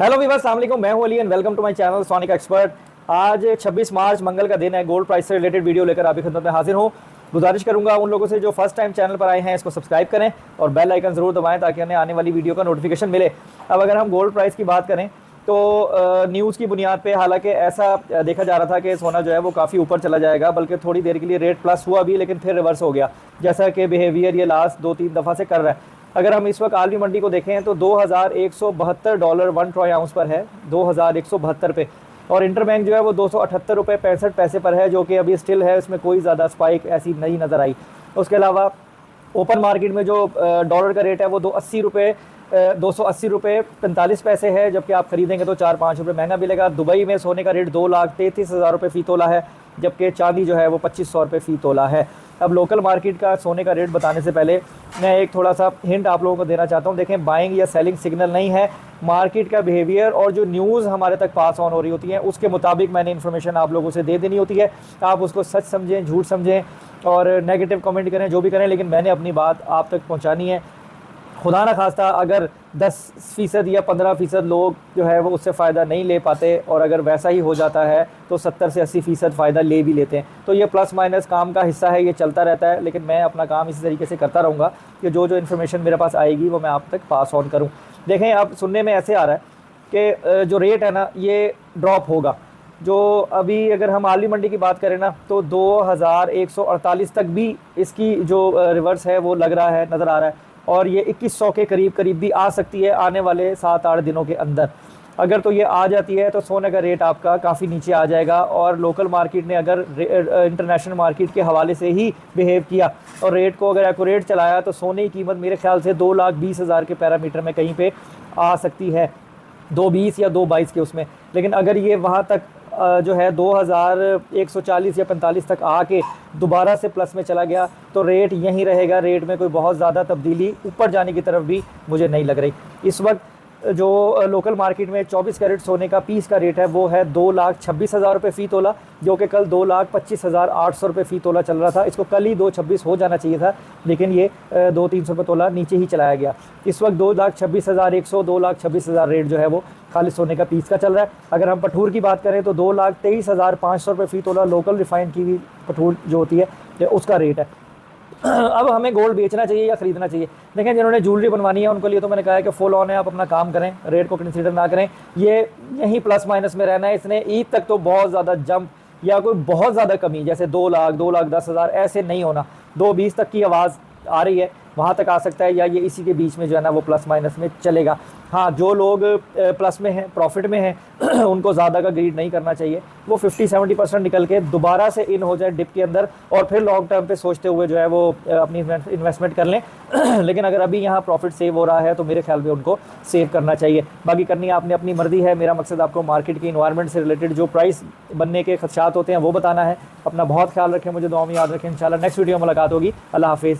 Hello viewers, अस्सलाम वालेकुम। मैं हूं Ali and welcome to my channel sonic expert. आज 26 मार्च मंगल का दिन है। गोल्ड प्राइस से रिलेटेड वीडियो लेकर आपकी खिदमत में हाजिर हूं। गुजारिश करूंगा उन लोगों से जो फर्स्ट टाइम चैनल पर आए हैं इसको सब्सक्राइब करें और बेल आइकन ज़रूर दबाएं ताकि उन्हें आने वाली वीडियो का नोटिफिकेशन मिले। अब अगर हम गोल्ड प्राइस की बात करें तो न्यूज़ की बुनियाद पे हालांकि ऐसा देखा जा रहा था कि सोना जो है वो काफ़ी ऊपर चला जाएगा, बल्कि थोड़ी देर के लिए रेट प्लस हुआ भी, लेकिन फिर रिवर्स हो गया, जैसा कि बिहेवियर ये लास्ट 2-3 दफ़ा से कर रहा है। अगर हम इस वक्त आलमी मंडी को देखें तो $2172 1 ट्रॉय आउंस पर है, 2172 पे। और इंटरबैंक जो है वो ₹278.65 पर है, जो कि अभी स्टिल है, इसमें कोई ज़्यादा स्पाइक ऐसी नहीं नज़र आई। उसके अलावा ओपन मार्केट में जो डॉलर का रेट है वो $280.45 है, जबकि आप खरीदेंगे तो 4-5 रुपये महंगा मिलेगा। दुबई में सोने का रेट 2,33,000 रुपये फ़ी तोला है, जबकि चांदी जो है वो 2500 रुपये फ़ी तोला है। अब लोकल मार्केट का सोने का रेट बताने से पहले मैं एक थोड़ा सा हिंट आप लोगों को देना चाहता हूँ। देखें, बाइंग या सेलिंग सिग्नल नहीं है, मार्केट का बिहेवियर और जो न्यूज़ हमारे तक पास ऑन हो रही होती है उसके मुताबिक मैंने इन्फॉर्मेशन आप लोगों से दे देनी होती है। आप उसको सच समझें, झूठ समझें और नेगेटिव कमेंट करें, जो भी करें, लेकिन मैंने अपनी बात आप तक पहुँचानी है। खुदा ना खास्ता अगर 10% या 15% लोग जो है वो उससे फ़ायदा नहीं ले पाते, और अगर वैसा ही हो जाता है तो 70 से 80% फ़ायदा ले भी लेते हैं। तो ये प्लस माइनस काम का हिस्सा है, ये चलता रहता है, लेकिन मैं अपना काम इसी तरीके से करता रहूँगा कि जो जो इन्फॉर्मेशन मेरे पास आएगी वो मैं आप तक पास ऑन करूँ। देखें, अब सुनने में ऐसे आ रहा है कि जो रेट है ना ये ड्रॉप होगा। जो अभी अगर हम आलमी मंडी की बात करें ना तो 2148 तक भी इसकी जो रिवर्स है वो लग रहा है, नज़र आ रहा है, और ये 2100 के करीब भी आ सकती है आने वाले 7-8 दिनों के अंदर। अगर तो ये आ जाती है तो सोने का रेट आपका काफ़ी नीचे आ जाएगा, और लोकल मार्केट ने अगर इंटरनेशनल मार्केट के हवाले से ही बिहेव किया और रेट को अगर एक्यूरेट चलाया तो सोने की कीमत मेरे ख्याल से 2,20,000 के पैरामीटर में कहीं पे आ सकती है, 2,20 या 2,22 के उसमें। लेकिन अगर ये वहाँ तक जो है 2,140 या 45 तक आके दोबारा से प्लस में चला गया तो रेट यहीं रहेगा। रेट में कोई बहुत ज़्यादा तब्दीली ऊपर जाने की तरफ भी मुझे नहीं लग रही। इस वक्त जो लोकल मार्केट में 24 कैरेट सोने का पीस का रेट है वो है 2,26,000 रुपये फ़ी तोला, जो कि कल 2,25,800 रुपये फ़ी तोला चल रहा था। इसको कल ही 2,26 हो जाना चाहिए था, लेकिन ये 200-300 रुपये तोला नीचे ही चलाया गया। इस वक्त 2,26,100 2,26,000 रेट जो है वो खाली सोने का पीस का चल रहा है। अगर हम पठूर की बात करें तो 2,23,500 रुपये फ़ी तोला लोकल रिफाइंड की हुई पठूर जो होती है उसका रेट है। अब हमें गोल्ड बेचना चाहिए या ख़रीदना चाहिए? देखें, जिन्होंने ज्वेलरी बनवानी है उनके लिए तो मैंने कहा है कि फुल ऑन है, आप अपना काम करें, रेट को कंसीडर ना करें। ये यहीं प्लस माइनस में रहना है। इसने ईद तक तो बहुत ज़्यादा जंप या कोई बहुत ज़्यादा कमी जैसे 2 लाख 2,10,000 ऐसे नहीं होना। 2,20 तक की आवाज़ आ रही है, वहाँ तक आ सकता है, या ये इसी के बीच में जो है ना वो प्लस माइनस में चलेगा। हाँ, जो लोग प्लस में हैं, प्रॉफिट में हैं उनको ज़्यादा का ग्रीड नहीं करना चाहिए। वो 50-70% निकल के दोबारा से इन हो जाए डिप के अंदर और फिर लॉन्ग टर्म पे सोचते हुए जो है वो अपनी इन्वेस्टमेंट कर लें। लेकिन अगर अभी यहाँ प्रॉफिट सेव हो रहा है तो मेरे ख्याल में उनको सेव करना चाहिए। बाकी करनी आपने अपनी मर्जी है। मेरा मकसद आपको मार्केट की इन्वायरमेंट से रिलेटेड जो प्राइस बनने के खदशात होते हैं वो बताना है। अपना बहुत ख्याल रखें, मुझे दुआ में याद रखें। इंशाल्लाह नेक्स्ट वीडियो में मुलाकात होगी। अल्लाह हाफिज़।